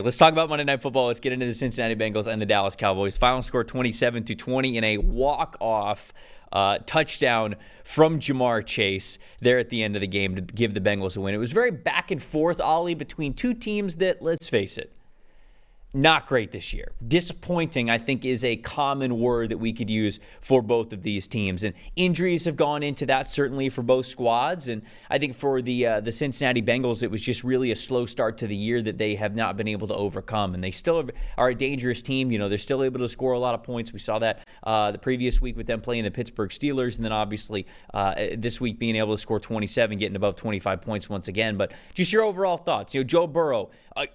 Let's talk about Monday Night Football. Let's get into the Cincinnati Bengals and the Dallas Cowboys. Final score 27-20 in a walk-off touchdown from Jamar Chase there at the end of the game to give the Bengals a win. It was very back and forth, Ollie, between two teams that, let's face it, not great this year. Disappointing, I think, is a common word that we could use for both of these teams. And injuries have gone into that, certainly, for both squads. And I think for the Cincinnati Bengals, it was just really a slow start to the year that they have not been able to overcome. And they still are a dangerous team. You know, they're still able to score a lot of points. We saw that the previous week with them playing the Pittsburgh Steelers. And then, obviously, this week being able to score 27, getting above 25 points once again. But just your overall thoughts. You know, Joe Burrow, a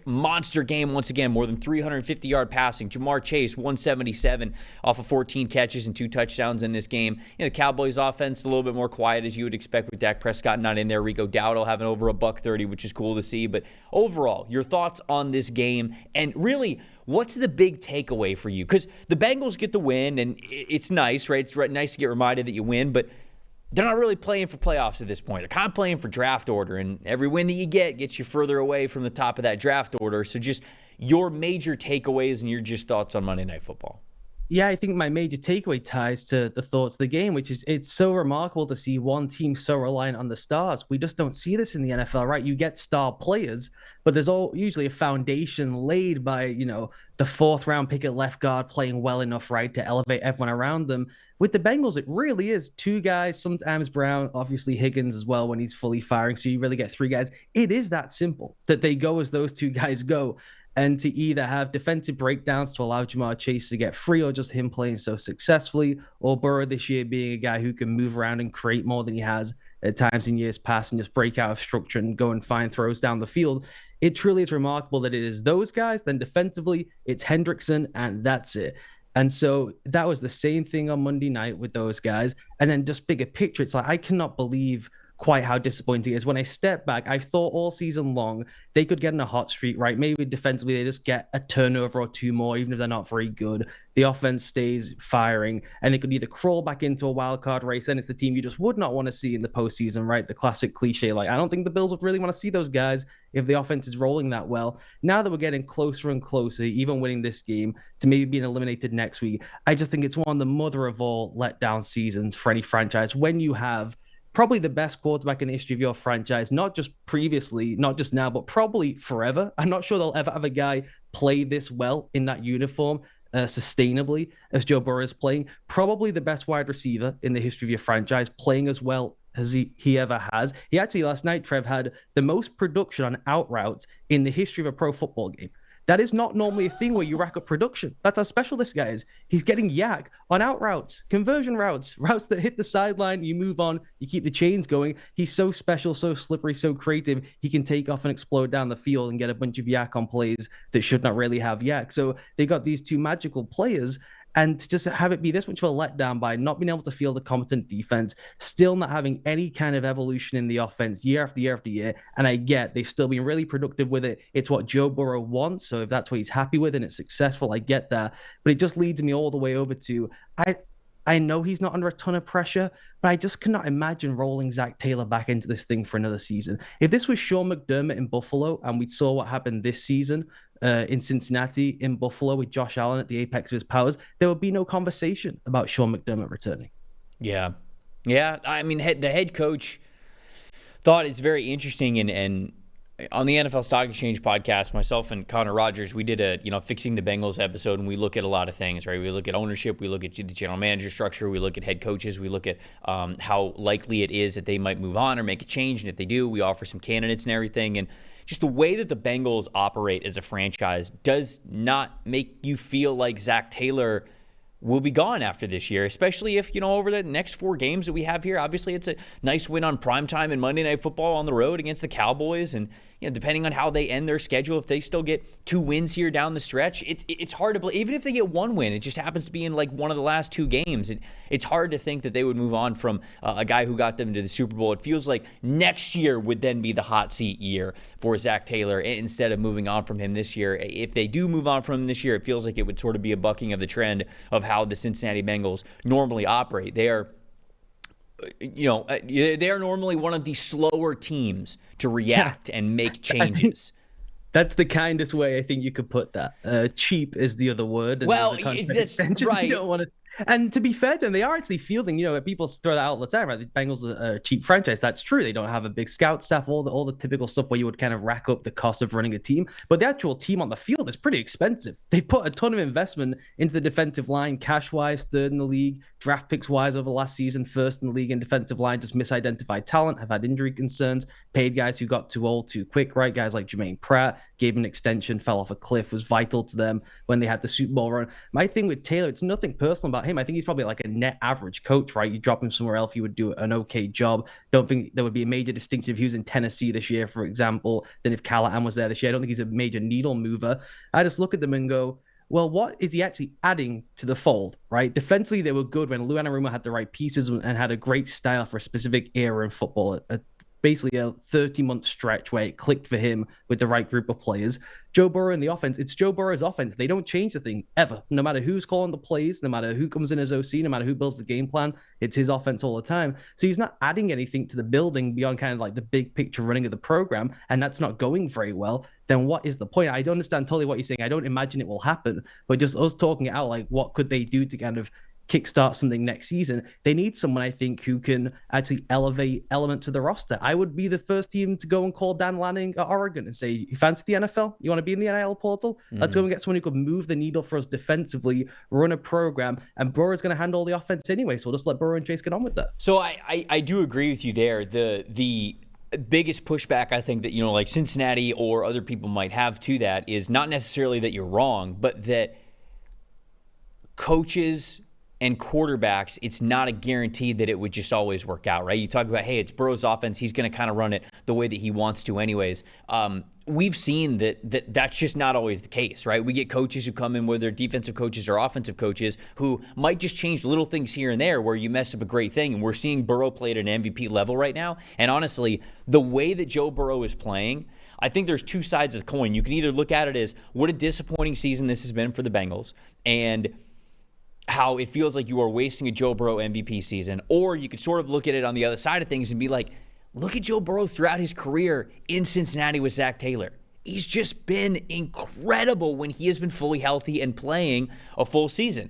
monster game once again. More than 350-yard passing. Jamar Chase, 177 off of 14 catches and 2 touchdowns in this game. You know, the Cowboys offense a little bit more quiet as you would expect with Dak Prescott not in there. Rico Dowdle having over a $130, which is cool to see. But overall, your thoughts on this game, and really, what's the big takeaway for you? Because the Bengals get the win, and it's nice, right? It's nice to get reminded that you win, but they're not really playing for playoffs at this point. They're kind of playing for draft order, and every win that you get gets you further away from the top of that draft order. So just your major takeaways and your just thoughts on Monday Night Football. Yeah, I think my major takeaway ties to the thoughts of the game, which is it's so remarkable to see one team so reliant on the stars. We just don't see this in the NFL, right? You get star players, but there's usually a foundation laid by, you know, the 4th round pick at left guard playing well enough, right, to elevate everyone around them. With the Bengals, it really is 2 guys, sometimes Brown, obviously Higgins as well when he's fully firing. So you really get 3 guys. It is that simple that they go as those 2 guys go. And to either have defensive breakdowns to allow Jamar Chase to get free, or just him playing so successfully, or Burrow this year being a guy who can move around and create more than he has at times in years past and just break out of structure and go and find throws down the field. It truly is remarkable that it is those guys. Then defensively, it's Hendrickson, and that's it. And so that was the same thing on Monday night with those guys. And then just bigger picture, it's like, I cannot believe quite how disappointing it is. When I step back, I thought all season long they could get in a hot streak, right? Maybe defensively they just get a turnover or 2 more, even if they're not very good. The offense stays firing, and they could either crawl back into a wild card race. Then it's the team you just would not want to see in the postseason, right? The classic cliche. Like, I don't think the Bills would really want to see those guys if the offense is rolling that well. Now that we're getting closer and closer, even winning this game, to maybe being eliminated next week, I just think it's one of the mother of all letdown seasons for any franchise when you have probably the best quarterback in the history of your franchise, not just previously, not just now, but probably forever. I'm not sure they'll ever have a guy play this well in that uniform sustainably as Joe Burrow is playing. Probably the best wide receiver in the history of your franchise, playing as well as he ever has. He actually, last night, Trev, had the most production on out routes in the history of a pro football game. That is not normally a thing where you rack up production. That's how special this guy is. He's getting yak on out routes, conversion routes, routes that hit the sideline, you move on, you keep the chains going. He's so special, so slippery, so creative. He can take off and explode down the field and get a bunch of yak on plays that should not really have yak. So they got these 2 magical players, and to just have it be this much of a letdown by not being able to field a competent defense, still not having any kind of evolution in the offense year after year after year. And I get they've still been really productive with it. It's what Joe Burrow wants. So if that's what he's happy with and it's successful, I get that. But it just leads me all the way over to, I know he's not under a ton of pressure, but I just cannot imagine rolling Zach Taylor back into this thing for another season. If this was Sean McDermott in Buffalo and we saw what happened this season, in Cincinnati, in Buffalo, with Josh Allen at the apex of his powers, there would be no conversation about Sean McDermott returning. Yeah. I mean, the head coach thought is very interesting, and on the NFL Stock Exchange podcast, myself and Connor Rogers, we did a Fixing the Bengals episode, and we look at a lot of things, right? We look at ownership, we look at the general manager structure, we look at head coaches, we look at how likely it is that they might move on or make a change, and if they do, we offer some candidates and everything. And just the way that the Bengals operate as a franchise does not make you feel like Zach Taylor will be gone after this year, especially if, over the next 4 games that we have here. Obviously, it's a nice win on primetime and Monday Night Football on the road against the Cowboys. And, depending on how they end their schedule, if they still get 2 wins here down the stretch, it's hard to believe. Even if they get 1 win, it just happens to be in like one of the last 2 games. It's hard to think that they would move on from a guy who got them to the Super Bowl. It feels like next year would then be the hot seat year for Zach Taylor instead of moving on from him this year. If they do move on from him this year, it feels like it would sort of be a bucking of the trend of how the Cincinnati Bengals normally operate. They are normally one of the slower teams to react and make changes. That's the kindest way I think you could put that. Cheap is the other word, and as Well, a contract that's extension, you right. don't want to. And to be fair to them, they are actually fielding. People throw that out all the time, right? The Bengals are a cheap franchise. That's true. They don't have a big scout staff, all the typical stuff where you would kind of rack up the cost of running a team. But the actual team on the field is pretty expensive. They put a ton of investment into the defensive line, cash wise, third in the league, draft picks wise over the last season, first in the league in defensive line. Just misidentified talent, have had injury concerns, paid guys who got too old too quick, right? Guys like Jermaine Pratt gave him an extension, fell off a cliff, was vital to them when they had the Super Bowl run. My thing with Taylor, it's nothing personal about him. I think he's probably like a net average coach, right? You drop him somewhere else, he would do an okay job. Don't think there would be a major distinction if he was in Tennessee this year, for example, than if Callahan was there this year. I don't think he's a major needle mover. I just look at them and go, well, what is he actually adding to the fold, right? Defensively, they were good when Lou Anarumo had the right pieces and had a great style for a specific era in football, basically a 30-month stretch where it clicked for him with the right group of players. Joe Burrow in the offense, it's Joe Burrow's offense. They don't change the thing ever. No matter who's calling the plays, no matter who comes in as OC, no matter who builds the game plan, it's his offense all the time. So he's not adding anything to the building beyond kind of like the big picture running of the program, and that's not going very well. Then what is the point? I don't understand totally what you're saying. I don't imagine it will happen, but just us talking it out, like what could they do to kind of kickstart something next season? They need someone, I think, who can actually elevate elements of the roster. I would be the first team to go and call Dan Lanning at Oregon and say, you fancy the NFL? You want to be in the NIL portal? Let's go and get someone who could move the needle for us defensively, run a program, and Burrow's going to handle the offense anyway, so we'll just let Burrow and Chase get on with that. So I do agree with you there. The biggest pushback I think that, like Cincinnati or other people might have to that is not necessarily that you're wrong, but that coaches and quarterbacks, it's not a guarantee that it would just always work out, right? You talk about, hey, it's Burrow's offense. He's going to kind of run it the way that he wants to anyways. We've seen that's just not always the case, right? We get coaches who come in, whether they're defensive coaches or offensive coaches, who might just change little things here and there where you mess up a great thing. And we're seeing Burrow play at an MVP level right now. And honestly, the way that Joe Burrow is playing, I think there's two sides of the coin. You can either look at it as what a disappointing season this has been for the Bengals, and how it feels like you are wasting a Joe Burrow MVP season. Or you could sort of look at it on the other side of things and be like, look at Joe Burrow throughout his career in Cincinnati with Zach Taylor. He's just been incredible when he has been fully healthy and playing a full season.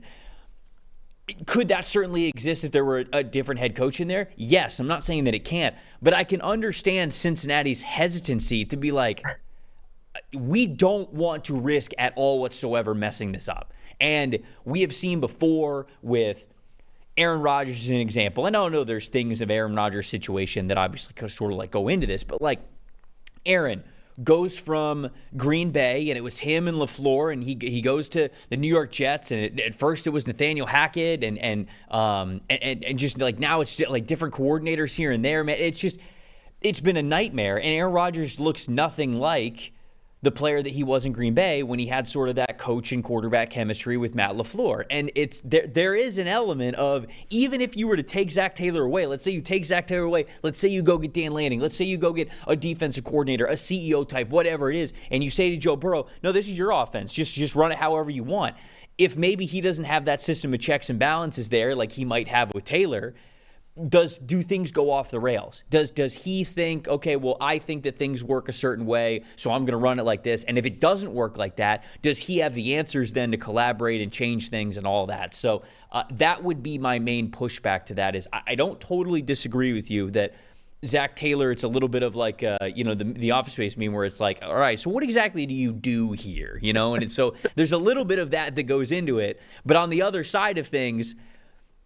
Could that certainly exist if there were a different head coach in there? Yes, I'm not saying that it can't, but I can understand Cincinnati's hesitancy to be like, we don't want to risk at all whatsoever messing this up. And we have seen before with Aaron Rodgers as an example. And I know there's things of Aaron Rodgers' situation that obviously could sort of like go into this, but like Aaron goes from Green Bay, and it was him and LaFleur, and he goes to the New York Jets, and at first it was Nathaniel Hackett, and just like now it's just like different coordinators here and there, man. It's been a nightmare, and Aaron Rodgers looks nothing like the player that he was in Green Bay when he had sort of that coach and quarterback chemistry with Matt LaFleur. And it's there is an element of, even if you were to take Zach Taylor away, let's say you take Zach Taylor away, let's say you go get Dan Lanning, let's say you go get a defensive coordinator, a CEO type, whatever it is, and you say to Joe Burrow, no, this is your offense, just run it however you want. If maybe he doesn't have that system of checks and balances there like he might have with Taylor, do things go off the rails? Does he think, okay, well, I think that things work a certain way, so I'm going to run it like this? And if it doesn't work like that, does he have the answers then to collaborate and change things and all that? So that would be my main pushback to that. Is I don't totally disagree with you that Zach Taylor, it's a little bit of like, the Office Space meme where it's like, all right, so what exactly do you do here? And so there's a little bit of that goes into it. But on the other side of things,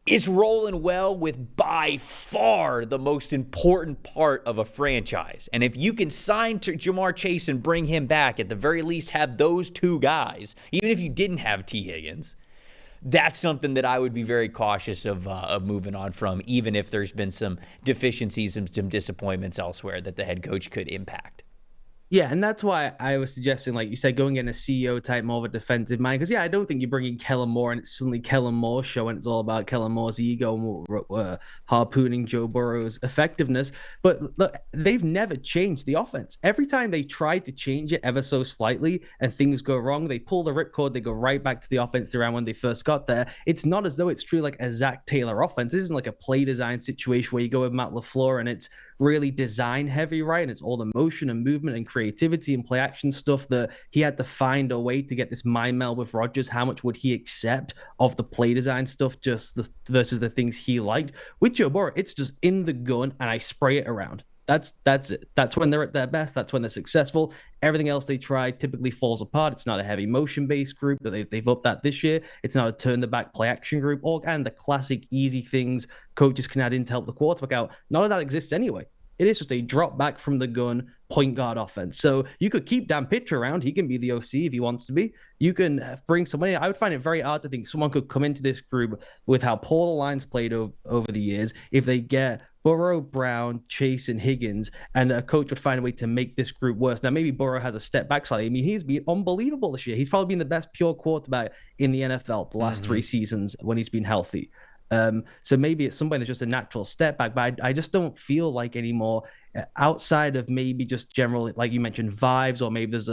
is rolling well with by far the most important part of a franchise. And if you can sign to Jamar Chase and bring him back, at the very least have those two guys, even if you didn't have T. Higgins, that's something that I would be very cautious of moving on from, even if there's been some deficiencies and some disappointments elsewhere that the head coach could impact. Yeah, and that's why I was suggesting, like you said, going in a CEO type, more of a defensive mind. Because, I don't think you bring in Kellen Moore and it's suddenly Kellen Moore's show and it's all about Kellen Moore's ego and harpooning Joe Burrow's effectiveness. But look, they've never changed the offense. Every time they try to change it ever so slightly and things go wrong, they pull the ripcord, they go right back to the offense they ran when they first got there. It's not as though it's truly like a Zach Taylor offense. This isn't like a play design situation where you go with Matt LaFleur and it's really design heavy, right? And it's all the motion and movement and creativity and play action stuff that he had to find a way to get this mind meld with Rodgers. How much would he accept of the play design stuff versus the things he liked? With Joe Burrow, it's just in the gun and I spray it around. That's it. That's when they're at their best. That's when they're successful. Everything else they try typically falls apart. It's not a heavy motion based group, but they've upped that this year. It's not a turn the back play action group, and the classic easy things coaches can add in to help the quarterback out. None of that exists anyway. It is just a drop back from the gun point guard offense. So you could keep Dan Pitcher around. He can be the OC if he wants to be. You can bring somebody. I would find it very hard to think someone could come into this group with how poor the line's played over the years. If they get Burrow, Brown, Chase, and Higgins, and a coach would find a way to make this group worse. Now, maybe Burrow has a step back slightly. I mean, he's been unbelievable this year. He's probably been the best pure quarterback in the NFL the last 3 seasons when he's been healthy. So maybe it's somebody that's just a natural step back, but I just don't feel like anymore outside of maybe just general, like you mentioned, vibes, or maybe there's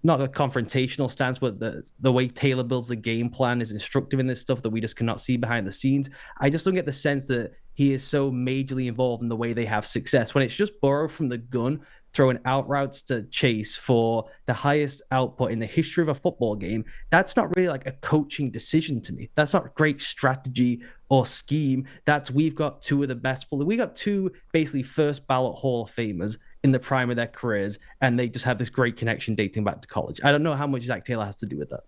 not a confrontational stance, but the way Taylor builds the game plan is instructive in this stuff that we just cannot see behind the scenes. I just don't get the sense that he is so majorly involved in the way they have success. When it's just Burrow from the gun, throwing out routes to Chase for the highest output in the history of a football game, that's not really like a coaching decision to me. That's not great strategy or scheme. We've got two of the best. We got two basically first ballot Hall of Famers in the prime of their careers, and they just have this great connection dating back to college. I don't know how much Zach Taylor has to do with that.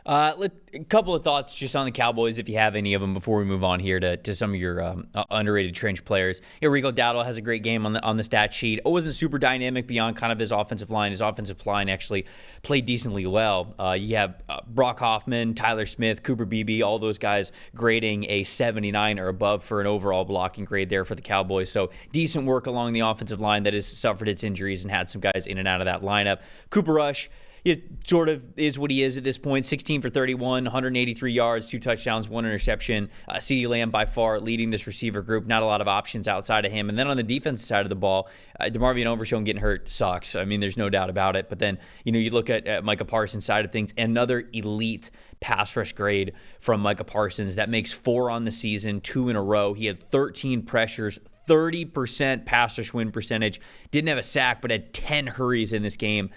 A couple of thoughts just on the Cowboys, if you have any of them, before we move on here to some of your underrated trench players. Rico Dowdle has a great game on the stat sheet. It wasn't super dynamic beyond kind of his offensive line. His offensive line actually played decently well. You have Brock Hoffman, Tyler Smith, Cooper Beebe, all those guys grading a 79 or above for an overall blocking grade there for the Cowboys. So decent work along the offensive line that has suffered its injuries and had some guys in and out of that lineup. Cooper Rush, it sort of is what he is at this point. 16 for 31, 183 yards, 2 touchdowns, 1 interception. CeeDee Lamb by far leading this receiver group. Not a lot of options outside of him. And then on the defensive side of the ball, DeMarvion Overshown getting hurt sucks. I mean, there's no doubt about it. But then, you look at Micah Parsons' side of things, another elite pass rush grade from Micah Parsons. That makes 4 on the season, 2 in a row. He had 13 pressures, 30% pass rush win percentage. Didn't have a sack, but had 10 hurries in this game.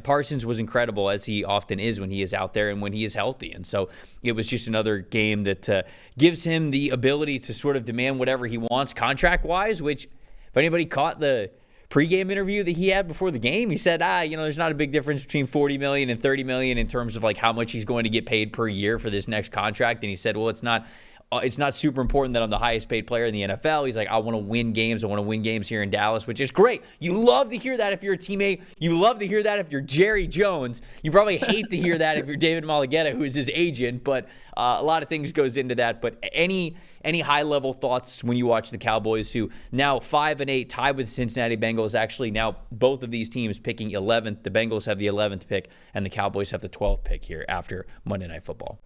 Parsons was incredible, as he often is when he is out there and when he is healthy. And so it was just another game that gives him the ability to sort of demand whatever he wants contract-wise, which if anybody caught the pregame interview that he had before the game, he said, there's not a big difference between $40 million and $30 million in terms of like how much he's going to get paid per year for this next contract. And he said, well, it's not super important that I'm the highest paid player in the NFL. He's like, I want to win games. I want to win games here in Dallas, which is great. You love to hear that if you're a teammate. You love to hear that if you're Jerry Jones. You probably hate to hear that if you're David Malagueta, who is his agent, but a lot of things goes into that. But any high-level thoughts when you watch the Cowboys, who now 5-8, tied with the Cincinnati Bengals, actually now both of these teams picking 11th. The Bengals have the 11th pick, and the Cowboys have the 12th pick here after Monday Night Football.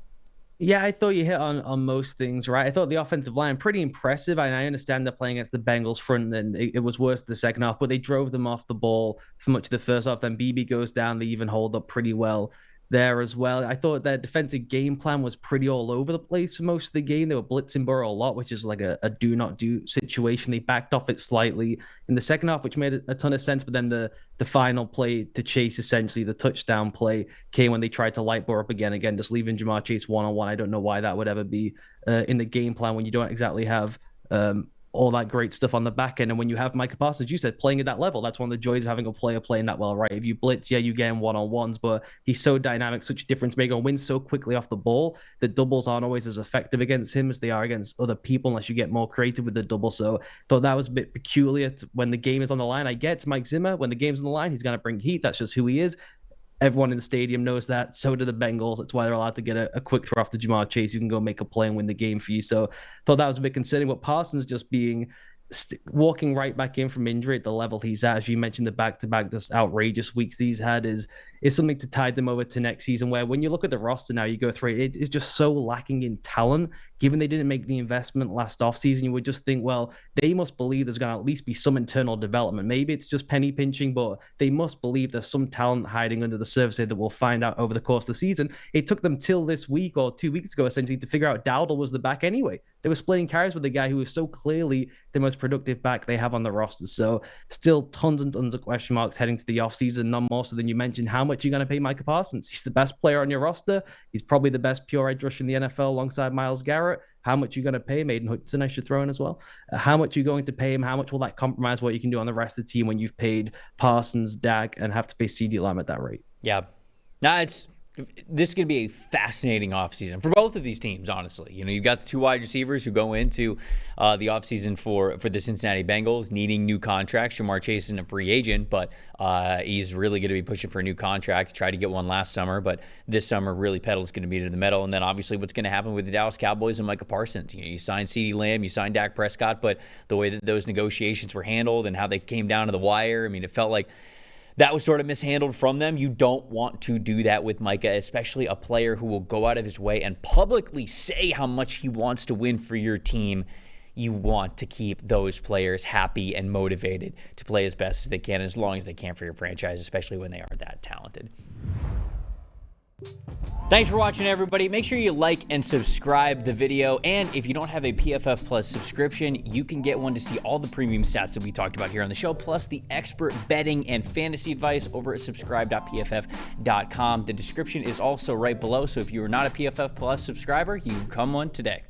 Yeah, I thought you hit on most things, right? I thought the offensive line pretty impressive, and I understand they're playing against the Bengals front, and it was worse the second half, but they drove them off the ball for much of the first half. Then BB goes down, they even hold up pretty well there as well. I thought their defensive game plan was pretty all over the place for most of the game. They were blitzing Burrow a lot, which is like a do not do situation. They backed off it slightly in the second half, which made a ton of sense. But then the final play to Chase, essentially the touchdown play, came when they tried to light Burrow up again, just leaving Jamar Chase one-on-one. I don't know why that would ever be in the game plan when you don't exactly have all that great stuff on the back end. And when you have Micah Parsons, you said, playing at that level, that's one of the joys of having a player playing that well, right? If you blitz, you get him one-on-ones, but he's so dynamic, such a difference maker, and wins so quickly off the ball that doubles aren't always as effective against him as they are against other people, unless you get more creative with the double. So I thought that was a bit peculiar. When the game is on the line, I get Mike Zimmer. When the game's on the line, he's going to bring heat. That's just who he is. Everyone in the stadium knows that. So do the Bengals. That's why they're allowed to get a quick throw off to Jamar Chase. You can go make a play and win the game for you. So I thought that was a bit concerning. But Parsons just walking right back in from injury at the level he's at, as you mentioned, the back-to-back just outrageous weeks he's had is something to tide them over to next season, where when you look at the roster now, you go through it is just so lacking in talent. Given they didn't make the investment last offseason, you would just think, well, they must believe there's going to at least be some internal development. Maybe it's just penny pinching, but they must believe there's some talent hiding under the surface that we'll find out over the course of the season. It took them till this week or 2 weeks ago, essentially, to figure out Dowdle was the back anyway. they were splitting carries with the guy who was so clearly the most productive back they have on the roster. So still tons and tons of question marks heading to the offseason, none more so than you mentioned how much you're going to pay Micah Parsons. He's the best player on your roster. He's probably the best pure edge rusher in the NFL alongside Myles Garrett. How much you're going to pay Maiden Hudson, I should throw in as well. How much you're going to pay him? How much will that compromise what you can do on the rest of the team when you've paid Parsons, Dak, and have to pay CeeDee Lamb at that rate? Yeah. Now this is going to be a fascinating offseason for both of these teams, honestly. You know, you've got the two wide receivers who go into the offseason for the Cincinnati Bengals needing new contracts. Ja'Marr Chase isn't a free agent, but he's really going to be pushing for a new contract. He tried to get one last summer, but this summer really pedal's going to be to the metal. And then obviously what's going to happen with the Dallas Cowboys and Micah Parsons. You know, you signed CeeDee Lamb, you signed Dak Prescott, but the way that those negotiations were handled and how they came down to the wire, I mean, it felt like that was sort of mishandled from them. You don't want to do that with Micah, especially a player who will go out of his way and publicly say how much he wants to win for your team. You want to keep those players happy and motivated to play as best as they can, as long as they can for your franchise, especially when they are that talented. Thanks for watching, everybody. Make sure you like and subscribe the video. And if you don't have a PFF Plus subscription, you can get one to see all the premium stats that we talked about here on the show, plus the expert betting and fantasy advice over at subscribe.pff.com. The description is also right below. So if you are not a PFF Plus subscriber, you can become one today.